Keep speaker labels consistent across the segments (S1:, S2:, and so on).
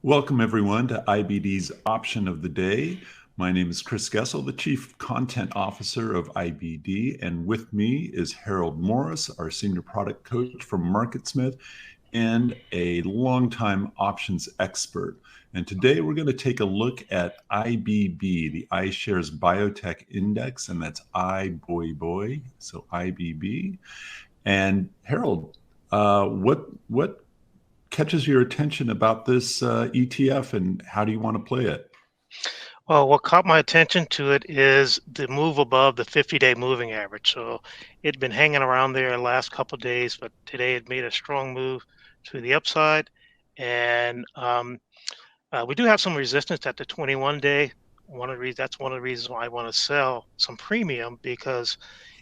S1: Welcome, everyone, to IBD's Option of the Day. My name is Chris Gessel, the Chief Content Officer of IBD, and with me is Harold Morris, our Senior Product Coach from MarketSmith and a longtime options expert. And today we're going to take a look at IBB, the iShares Biotech Index, and that's boy, so IBB. And Harold, what catches your attention about this ETF, and how do you want to play it?
S2: Well, what caught my attention to it is the move above the 50-day moving average. So it'd been hanging around there the last couple of days, but today it made a strong move to the upside. And we do have some resistance at the 21-day. That's one of the reasons why I want to sell some premium, because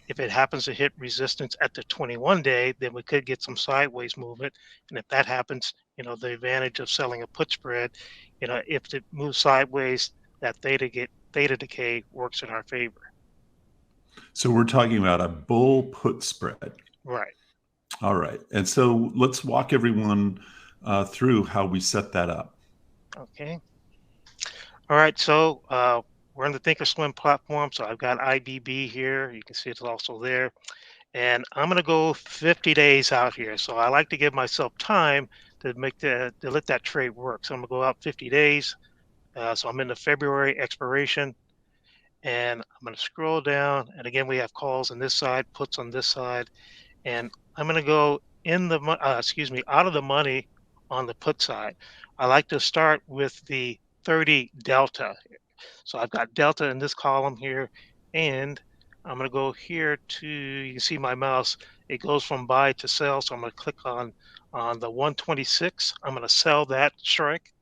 S2: if it happens to hit resistance at the 21-day, then we could get some sideways movement. And if that happens, the advantage of selling a put spread, if it moves sideways, that theta decay works in our favor.
S1: So we're talking about a bull put spread.
S2: Right.
S1: All right. And so let's walk everyone through how we set that up.
S2: Okay. All right. So we're on the Thinkorswim platform. So I've got IBB here. You can see it's also there. And I'm going to go 50 days out here. So I like to give myself time to let that trade work. So I'm going to go out 50 days. So I'm in the February expiration, and I'm going to scroll down. And again, we have calls on this side, puts on this side, and I'm going to go out of the money on the put side. I like to start with the 30 delta. So I've got delta in this column here, and I'm going to go here to, you can see my mouse, it goes from buy to sell. So I'm going to click on the 126. I'm going to sell that strike.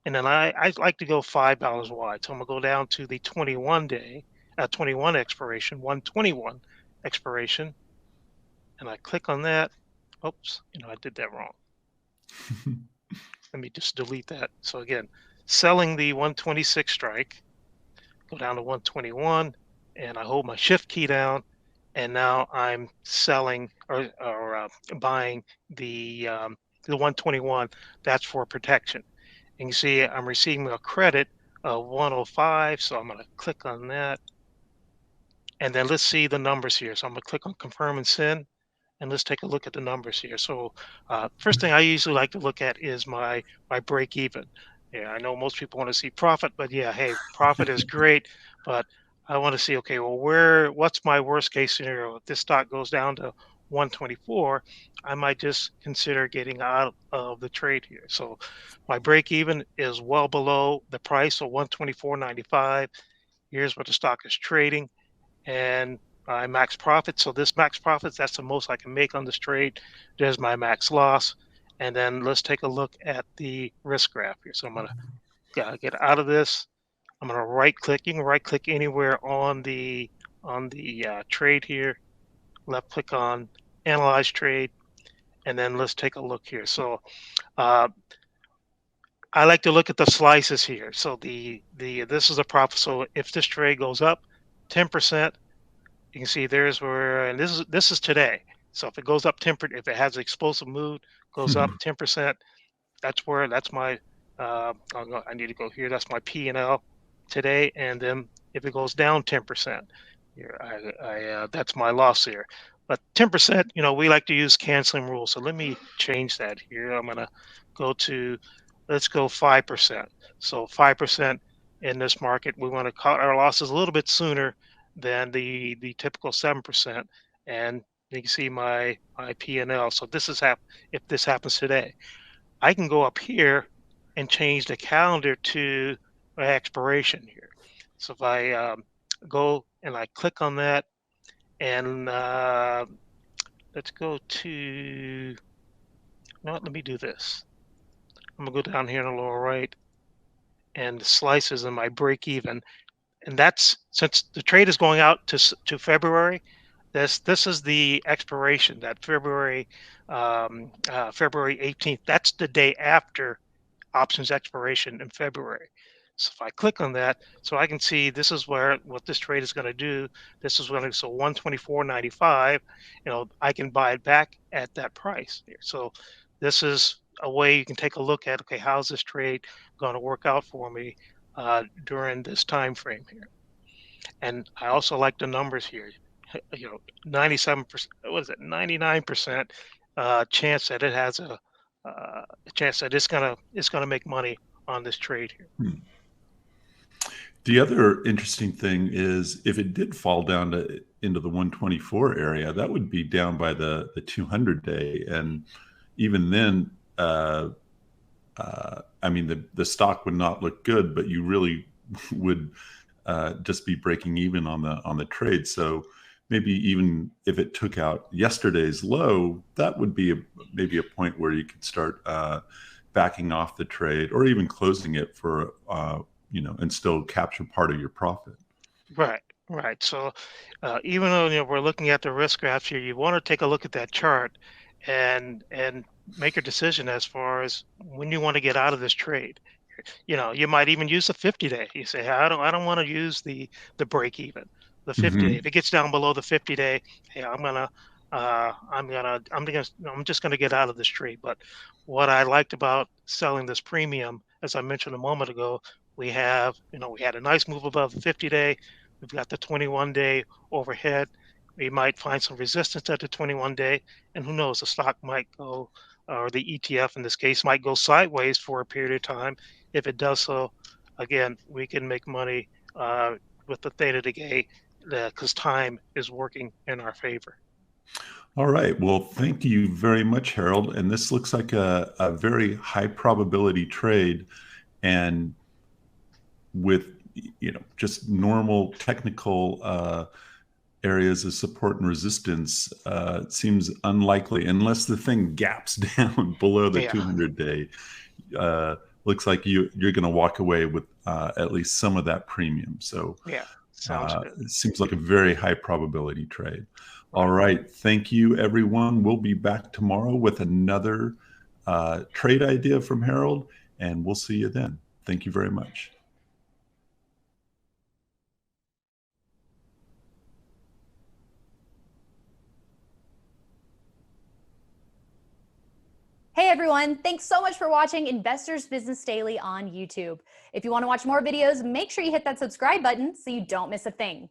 S2: And then I like to go $5 wide. So I'm going to go down to the 21 expiration, 121 expiration. And I click on that. Oops, I did that wrong. Let me just delete that. So again, selling the 126 strike, go down to 121, and I hold my shift key down. And now I'm selling or buying the 121. That's for protection. And you see I'm receiving a credit of 105, so I'm going to click on that. And then let's see the numbers here. So I'm going to click on confirm and send, and let's take a look at the numbers here. So first thing I usually like to look at is my break even. Yeah, I know most people want to see profit, but yeah, hey, profit is great, but I want to see, okay, well, what's my worst case scenario? If this stock goes down to 124, I might just consider getting out of the trade here. So my break even is well below the price, so 124.95. Here's what the stock is trading, and my max profit. So this max profits, that's the most I can make on this trade. There's my max loss. And then let's take a look at the risk graph here. So I'm going to get out of this. I'm going to right click. You can right click anywhere on the trade here. Left click on analyze trade, and then let's take a look here. So I like to look at the slices here. So this is a profit. So if this trade goes up 10%, you can see there's where, and this is today. So if it goes up 10%, if it has an explosive move, goes up 10%, that's my I need to go here. That's my P&L today. And then if it goes down 10%, here that's my loss here. But 10%, we like to use canceling rules. So let me change that here. I'm gonna go to, let's go 5%. So 5% in this market, we want to cut our losses a little bit sooner than the typical 7%. And you can see my P&L. So this is if this happens today, I can go up here and change the calendar to my expiration here. So if I go and I click on that, and let's go to, let me do this. I'm gonna go down here in the lower right, and the slices in my break even. And that's, since the trade is going out to February, this is the expiration, that February 18th. That's the day after options expiration in February. So if I click on that, so I can see this is what this trade is going to do. This is going to, so 124.95. I can buy it back at that price here. So this is a way you can take a look at, okay, how's this trade going to work out for me during this time frame here. And I also like the numbers here. 97%, what is it, 99% chance that it has a chance that it's gonna make money on this trade here.
S1: Hmm. The other interesting thing is if it did fall down into the 124 area, that would be down by the 200 day. And even then, I mean, the stock would not look good, but you really would just be breaking even on the trade. So maybe even if it took out yesterday's low, that would be maybe a point where you could start backing off the trade or even closing it for and still capture part of your profit.
S2: Right, right. So even though we're looking at the risk graphs here, you want to take a look at that chart and make a decision as far as when you want to get out of this trade. You might even use the 50-day. You say, "Hey, I don't want to use the break even, the 50-day.
S1: Hmm.
S2: If it gets down below the 50-day, hey, I'm just gonna get out of this trade." But what I liked about selling this premium, as I mentioned a moment ago, we had a nice move above the 50-day. We've got the 21-day overhead. We might find some resistance at the 21-day, and who knows, the stock might go, or the ETF in this case might go sideways for a period of time. If it does so, again, we can make money with the theta decay because time is working in our favor.
S1: All right. Well, thank you very much, Harold. And this looks like a very high probability trade. And with just normal technical areas of support and resistance, it seems unlikely unless the thing gaps down below the
S2: Yeah,
S1: 200-day. Looks like you're going to walk away with at least some of that premium. So
S2: yeah, sounds good.
S1: it seems like a very high probability trade. All
S2: Right.
S1: right. Thank you, everyone. We'll be back tomorrow with another trade idea from Harold, and we'll see you then. Thank you very much.
S3: Hey everyone, thanks so much for watching Investors Business Daily on YouTube. If you want to watch more videos, make sure you hit that subscribe button so you don't miss a thing.